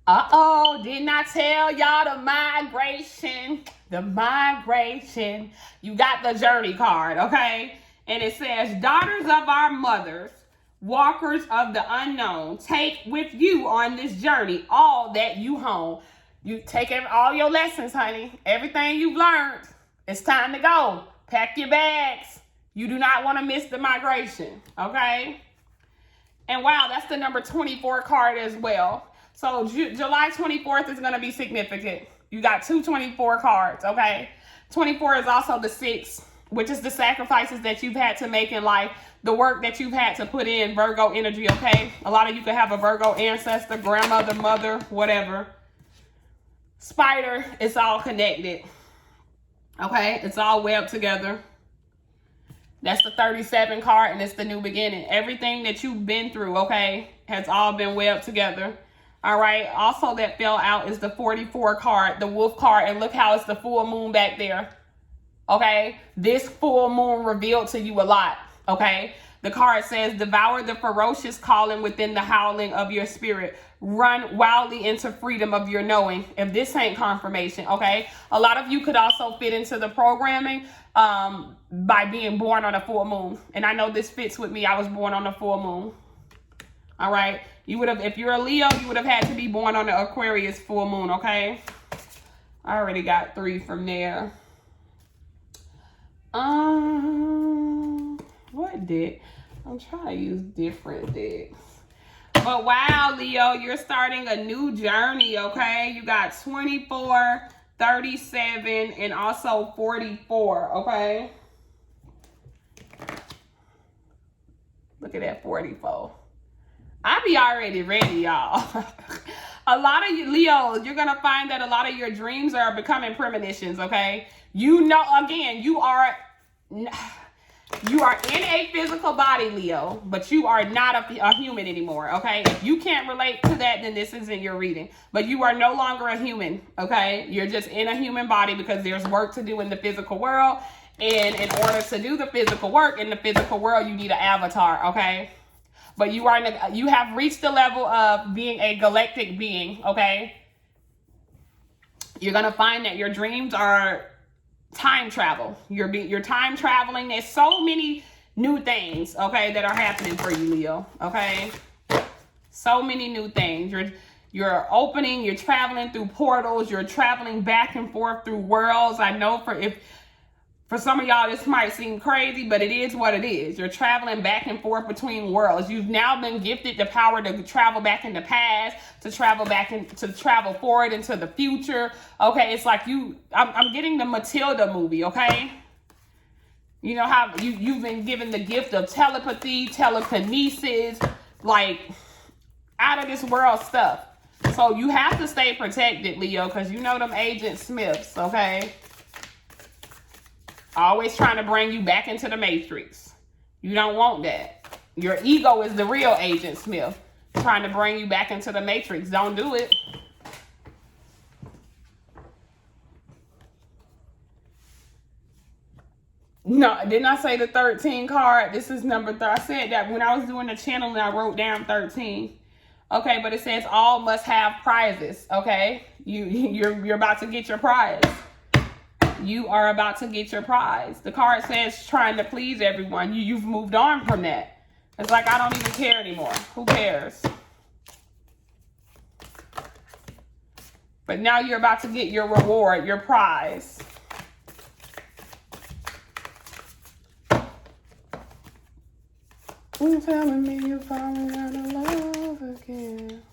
Speaker 1: Uh-oh, didn't I tell y'all the migration? The migration. You got the journey card, okay? And it says, daughters of our mothers, walkers of the unknown, take with you on this journey all that you hone. You take all your lessons, honey. Everything you've learned. It's time to go. Pack your bags. You do not want to miss the migration, okay? And wow, that's the number 24 card as well. So July 24th is going to be significant. You got 224 cards, okay? 24 is also the 6, which is the sacrifices that you've had to make in life, the work that you've had to put in, Virgo energy, okay? A lot of you could have a Virgo ancestor, grandmother, mother, whatever. Spider, it's all connected, okay? It's all webbed together. That's the 37 card, and it's the new beginning. Everything that you've been through, okay, has all been webbed together. All right. Also, that fell out is the 44 card, the wolf card. And look how it's the full moon back there. Okay. This full moon revealed to you a lot. Okay. The card says, devour the ferocious calling within the howling of your spirit. Run wildly into freedom of your knowing. If this ain't confirmation, okay. A lot of you could also fit into the programming by being born on a full moon. And I know this fits with me. I was born on a full moon. All right. You would have, if you're a Leo, you would have had to be born on the Aquarius full moon, okay? I already got 3 from there. What deck? I'm trying to use different decks. But wow, Leo, you're starting a new journey, okay? You got 24, 37, and also 44, okay? Look at that 44. I be already ready, y'all. A lot of you Leos, you're going to find that a lot of your dreams are becoming premonitions, okay? You know, again, you are in a physical body, Leo, but you are not a human anymore, okay? If you can't relate to that, then this isn't your reading. But you are no longer a human, okay? You're just in a human body because there's work to do in the physical world. And in order to do the physical work in the physical world, you need an avatar, okay? But you have reached the level of being a galactic being, okay? You're going to find that your dreams are time travel. You're time traveling. There's so many new things, okay, that are happening for you, Leo, okay? So many new things. You're opening, you're traveling through portals, you're traveling back and forth through worlds. I know for some of y'all, this might seem crazy, but it is what it is. You're traveling back and forth between worlds. You've now been gifted the power to travel back in the past, to travel forward into the future. Okay, it's like I'm getting the Matilda movie, okay? You know how you've been given the gift of telepathy, telekinesis, like out of this world stuff. So you have to stay protected, Leo, because you know them Agent Smiths, okay? Always trying to bring you back into the matrix. You don't want that. Your ego is the real Agent Smith, trying to bring you back into the matrix. Don't do it. No, didn't I say the 13 card? This is number 3. I said that when I was doing the channel and I wrote down 13. Okay, but it says all must have prizes, okay? You're about to get your prize. You are about to get your prize. The card says trying to please everyone. You've moved on from that. It's like, I don't even care anymore. Who cares? But now you're about to get your reward, your prize. You telling me you're falling out of love again.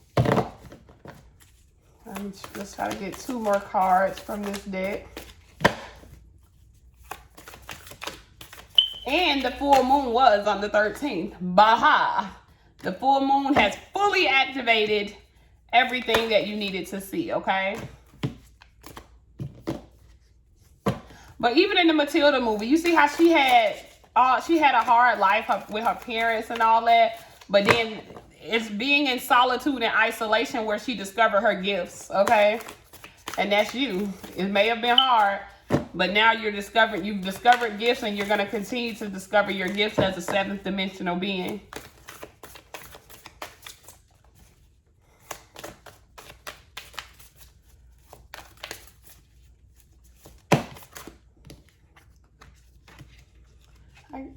Speaker 1: I'm just gotta get 2 more cards from this deck. And the full moon was on the 13th. Baha. The full moon has fully activated everything that you needed to see, okay? But even in the Matilda movie, you see how she had a hard life with her parents and all that. But then it's being in solitude and isolation where she discovered her gifts, okay? And that's you. It may have been hard, but now you've discovered gifts, and you're going to continue to discover your gifts as a 7th dimensional being.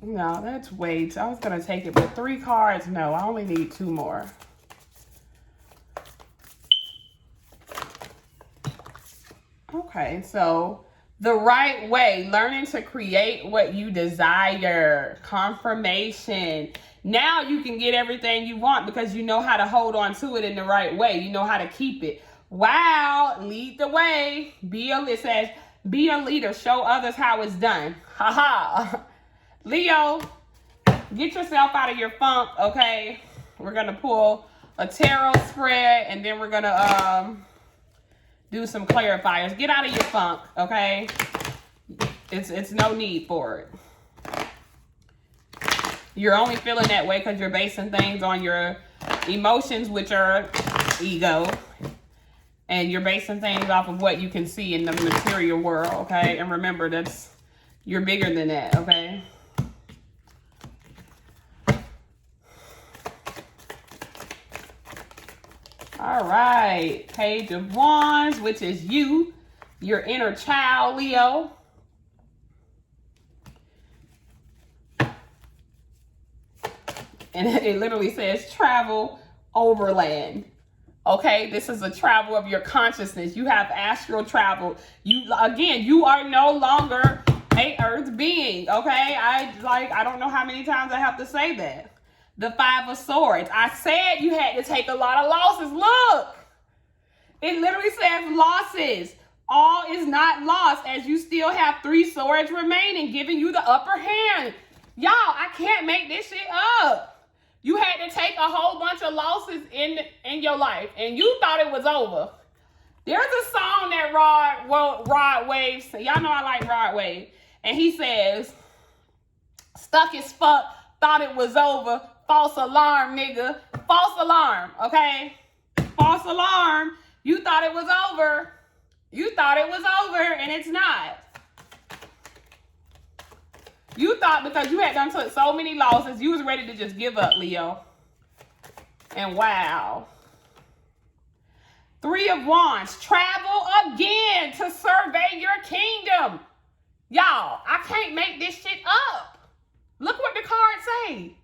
Speaker 1: No, that's way too. I was going to take it, but 3 cards, no. I only need 2 more. Okay, so the right way, learning to create what you desire, confirmation. Now you can get everything you want because you know how to hold on to it in the right way. You know how to keep it. Wow, lead the way. It says, be a leader. Show others how it's done. Haha. Leo, get yourself out of your funk, okay? We're going to pull a tarot spread, and then we're going to do some clarifiers. Get out of your funk, okay? It's no need for it. You're only feeling that way because you're basing things on your emotions, which are ego. And you're basing things off of what you can see in the material world, okay? And remember, you're bigger than that, okay? All right, Page of Wands, which is you, your inner child, Leo. And it literally says travel overland. Okay, this is a travel of your consciousness. You have astral travel. You are no longer a earth being. Okay, I don't know how many times I have to say that. The 5 of Swords. I said you had to take a lot of losses. Look, it literally says losses. All is not lost, as you still have 3 swords remaining, giving you the upper hand. Y'all, I can't make this shit up. You had to take a whole bunch of losses in your life, and you thought it was over. There's a song that Rod Wave, y'all know I like Rod Wave, and he says, stuck as fuck, thought it was over. False alarm, nigga. False alarm, okay? False alarm. You thought it was over. You thought it was over, and it's not. You thought because you had done took so many losses, you was ready to just give up, Leo. And wow. 3 of Wands. Travel again to survey your kingdom. Y'all, I can't make this shit up. Look what the cards say.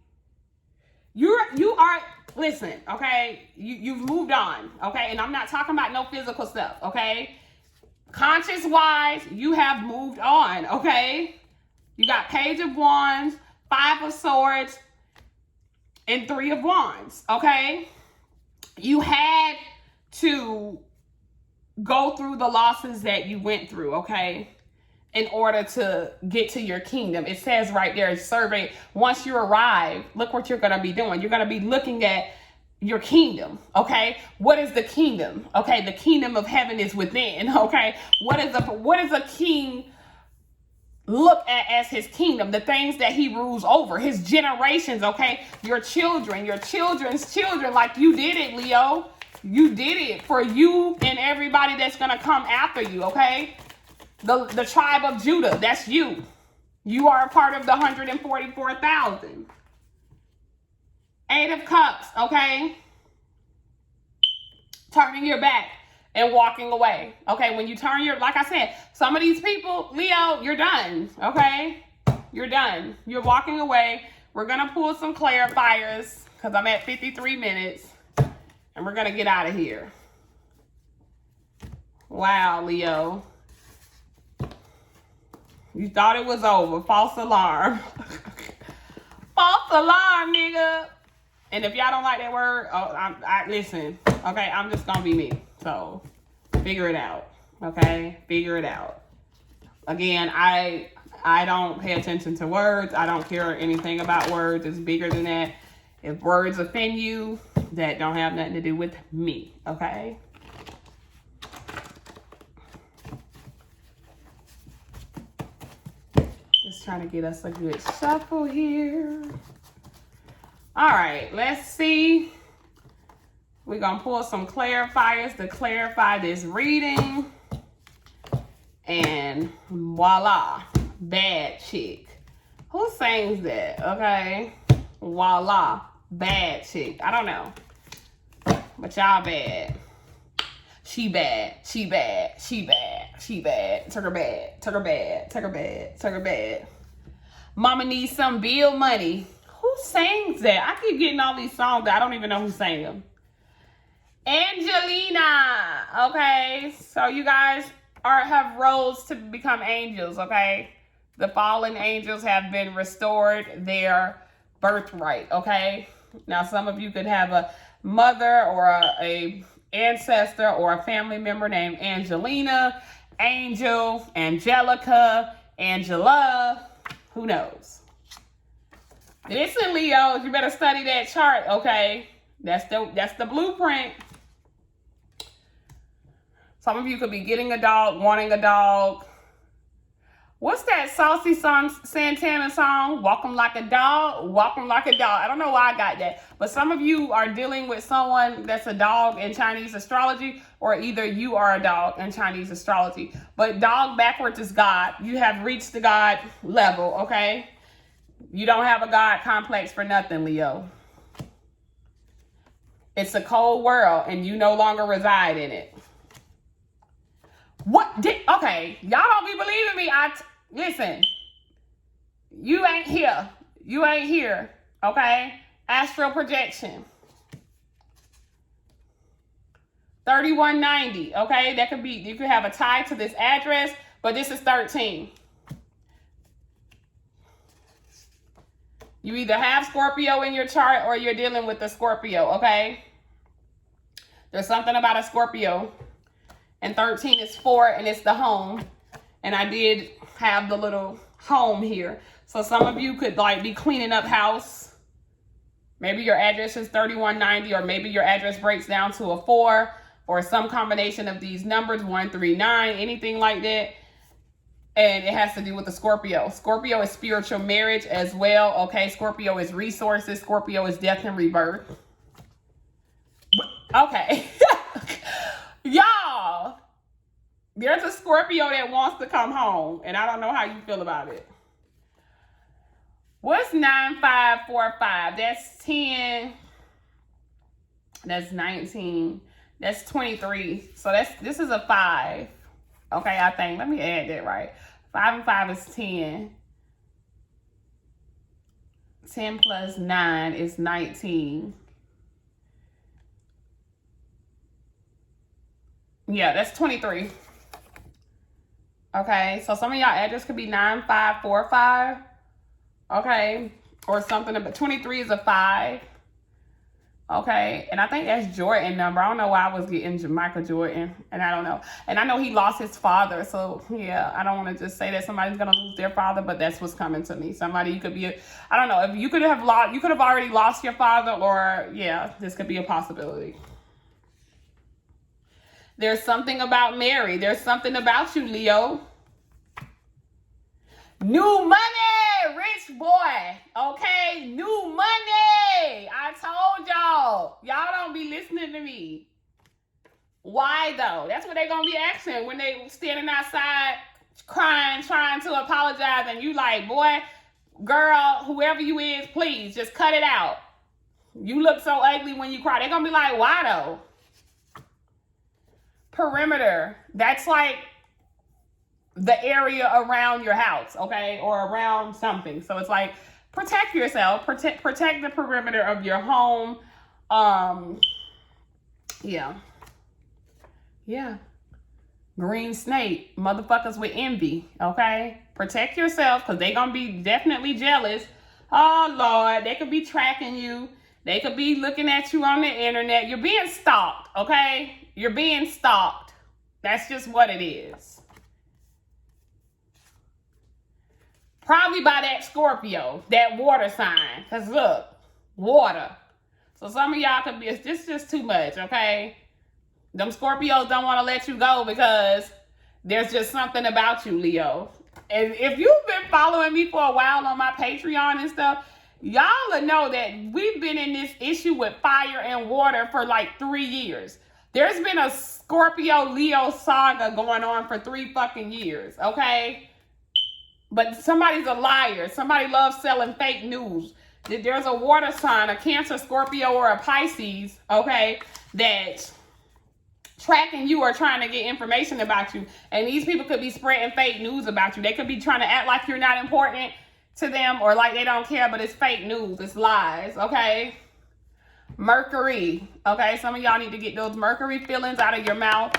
Speaker 1: You are, listen, okay? You've moved on, okay? And I'm not talking about no physical stuff, okay? Conscious-wise, you have moved on, okay? You got Page of Wands, 5 of Swords, and 3 of Wands, okay? You had to go through the losses that you went through, okay? In order to get to your kingdom. It says right there, survey. Once you arrive, look what you're going to be doing. You're going to be looking at your kingdom, okay? What is the kingdom? Okay, the kingdom of heaven is within, okay? What is a king look at as his kingdom? The things that he rules over, his generations, okay? Your children, your children's children, like you did it, Leo. You did it for you and everybody that's going to come after you, okay? The tribe of Judah, that's you. You are a part of the 144,000. 8 of Cups, okay? Turning your back and walking away. Okay, when you turn like I said, some of these people, Leo, you're done, okay? You're done. You're walking away. We're going to pull some clarifiers because I'm at 53 minutes. And we're going to get out of here. Wow, Leo. You thought it was over. False alarm. False alarm, nigga. And if y'all don't like that word, listen. Okay, I'm just gonna be me. So, figure it out. Okay, figure it out. Again, I don't pay attention to words. I don't care anything about words. It's bigger than that. If words offend you, that don't have nothing to do with me, okay? Just trying to get us a good shuffle here. All right, let's see. We're going to pull some clarifiers to clarify this reading. And voila, bad chick. Who sings that? Okay. Voila, bad chick. I don't know. But y'all bad. She bad. She bad. She bad. She bad. Took her bad. Took her bad. Took her bad. Took her bad. Mama needs some bill money. Who sings that? I keep getting all these songs that I don't even know who sang them. Angelina. Okay. So you guys have roles to become angels, okay? The fallen angels have been restored their birthright, okay? Now, some of you could have a mother or a ancestor or a family member named Angelina, Angel, Angelica, Angela, who knows? Listen, Leos, you better study that chart, okay? That's the blueprint. Some of you could be getting a dog, wanting a dog. What's that Saucy Santana song? Walk 'em like a dog, walk 'em like a dog. I don't know why I got that. But some of you are dealing with someone that's a dog in Chinese astrology, or either you are a dog in Chinese astrology. But dog backwards is God. You have reached the God level, okay? You don't have a God complex for nothing, Leo. It's a cold world and you no longer reside in it. Okay, y'all don't be believing me. Listen, you ain't here. You ain't here, okay? Astral projection. 3190, okay? That could be, you could have a tie to this address, but this is 13. You either have Scorpio in your chart or you're dealing with the Scorpio, okay? There's something about a Scorpio. And 13 is 4, and it's the home. And I did have the little home here. So some of you could like be cleaning up house. Maybe your address is 3190, or maybe your address breaks down to a 4, or some combination of these numbers, 139, anything like that. And it has to do with the Scorpio. Scorpio is spiritual marriage as well. Okay, Scorpio is resources. Scorpio is death and rebirth. Okay. Y'all, there's a Scorpio that wants to come home, and I don't know how you feel about it. What's 9545? That's 10. That's 19. That's 23. So this is a 5. Okay, I think. Let me add that right. 5 and 5 is 10. 10 plus 9 is 19. Yeah, that's 23. Okay, so some of y'all address could be 9545. Okay, or something. But 23 is a 5. Okay, and I think that's Jordan number. I don't know why I was getting Michael Jordan, and I don't know. And I know he lost his father, so yeah, I don't want to just say that somebody's gonna lose their father, but that's what's coming to me. Somebody, you could be, I don't know, if you could have lost, you could have already lost your father, or yeah, this could be a possibility. There's something about Mary. There's something about you, Leo. New money, rich boy. Okay, new money. I told y'all. Y'all don't be listening to me. Why though? That's what they're gonna be asking when they standing outside crying, trying to apologize, and you like, boy, girl, whoever you is, please just cut it out. You look so ugly when you cry. They're gonna be like, why though? Perimeter. That's like the area around your house, okay, or around something. So it's like protect yourself, protect the perimeter of your home. Yeah. Green snake, motherfuckers with envy, okay? Protect yourself, because they gonna be definitely jealous. Oh Lord, they could be tracking you. They could be looking at you on the internet. You're being stalked, okay? You're being stalked. That's just what it is. Probably by that Scorpio, that water sign. Because look, Water. So some of y'all could be, it's just too much, okay? Them Scorpios don't want to let you go because there's just something about you, Leo. And if you've been following me for a while on my Patreon and stuff, y'all will know that we've been in this issue with fire and water for like 3 years. There's been a Scorpio-Leo saga going on for 3 fucking years, okay? But somebody's a liar. Somebody loves selling fake news. There's a water sign, a Cancer, Scorpio, or a Pisces, okay, that tracking you or trying to get information about you. And these people could be spreading fake news about you. They could be trying to act like you're not important to them or like they don't care, but it's fake news. It's lies, okay? Mercury, okay? Some of y'all need to get those Mercury feelings out of your mouth.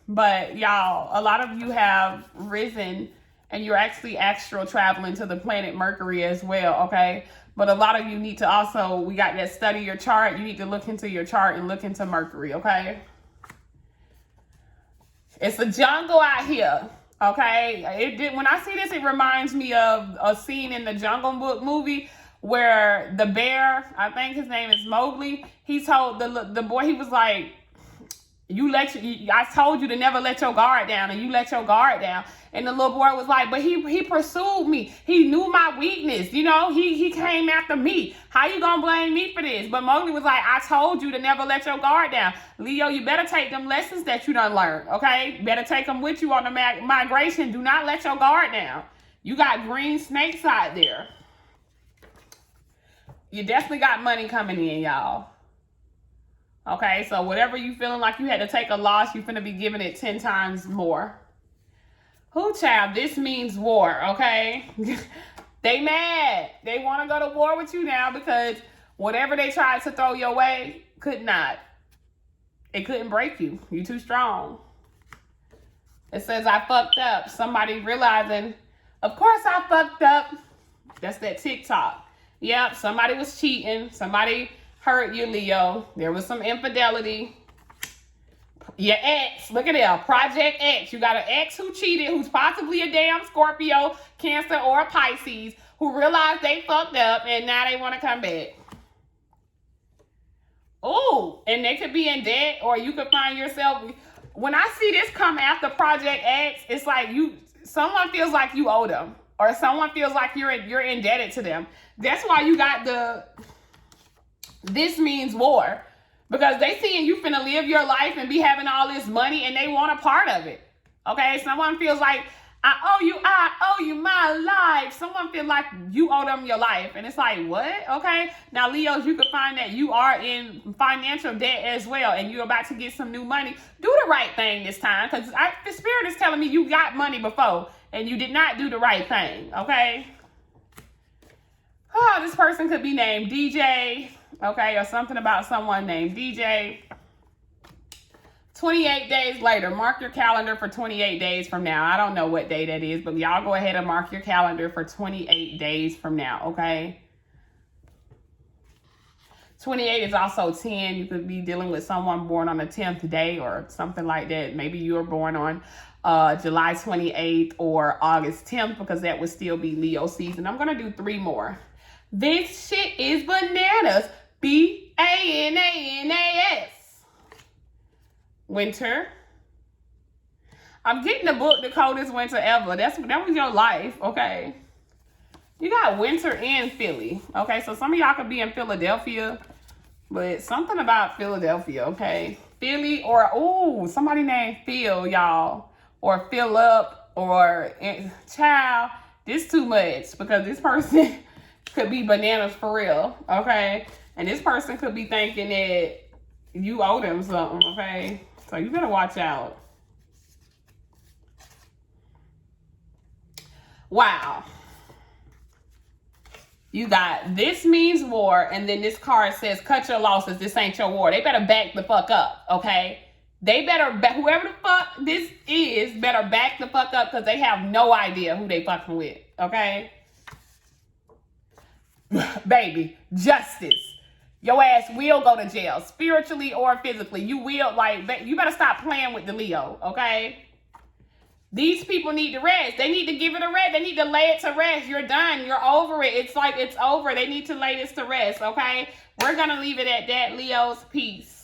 Speaker 1: But y'all, a lot of you have risen and you're actually astral traveling to the planet Mercury as well, okay? But a lot of you need to also, we got that study your chart. You need to look into your chart and look into Mercury, okay? It's a jungle out here, okay? When I see this, it reminds me of a scene in the Jungle Book movie where the bear, I think his name is Mowgli, he told the boy, he was like, I told you to never let your guard down, and you let your guard down. And the little boy was like, but he pursued me. He knew my weakness. You know, he came after me. How you gonna blame me for this? But Mowgli was like, I told you to never let your guard down. Leo, you better take them lessons that you done learned, okay? Better take them with you on the migration. Do not let your guard down. You got green snakes out there. You definitely got money coming in, y'all. Okay, so whatever you feeling like you had to take a loss, you're finna be giving it 10 times more. Who, child? This means war, okay? They mad. They want to go to war with you now because whatever they tried to throw your way could not. It couldn't break you. You too strong. It says, I fucked up. Somebody realizing, of course I fucked up. That's that TikTok. Yep, somebody was cheating. Somebody hurt you, Leo. There was some infidelity. Your ex, look at that, Project X. You got an ex who cheated, who's possibly a damn Scorpio, Cancer, or a Pisces, who realized they fucked up and now they want to come back. Oh, and they could be in debt, or you could find yourself. When I see this come after Project X, it's like someone feels like you owe them, or someone feels like you're indebted to them. That's why you got this means war. Because they seeing you finna live your life and be having all this money and they want a part of it. Okay? Someone feels like, I owe you my life. Someone feels like you owe them your life. And it's like, what? Okay? Now, Leos, you could find that you are in financial debt as well and you're about to get some new money. Do the right thing this time. Because the spirit is telling me you got money before and you did not do the right thing. Okay? Oh, this person could be named DJ. Okay, or something about someone named DJ. 28 days later, mark your calendar for 28 days from now. I don't know what day that is, but y'all go ahead and mark your calendar for 28 days from now, okay? 28 is also 10. You could be dealing with someone born on the 10th day or something like that. Maybe you were born on July 28th or August 10th because that would still be Leo season. I'm going to do 3 more. This shit is bananas. BANANAS. Winter. I'm getting the book, The Coldest Winter Ever. That was your life, okay? You got winter in Philly. Okay, so some of y'all could be in Philadelphia, but something about Philadelphia, okay? Philly or, somebody named Phil, y'all. Or Philip or child. This too much because this person could be bananas for real, okay? And this person could be thinking that you owe them something, okay? So you better watch out. Wow. You got this means war, and then this card says cut your losses. This ain't your war. They better back the fuck up, okay? They better, whoever the fuck this is, better back the fuck up because they have no idea who they fucking with, okay? Baby, justice. Your ass will go to jail, spiritually or physically. You will, you better stop playing with the Leo, okay? These people need to rest. They need to give it a rest. They need to lay it to rest. You're done. You're over it. It's like it's over. They need to lay this to rest, okay? We're going to leave it at that, Leos. Peace.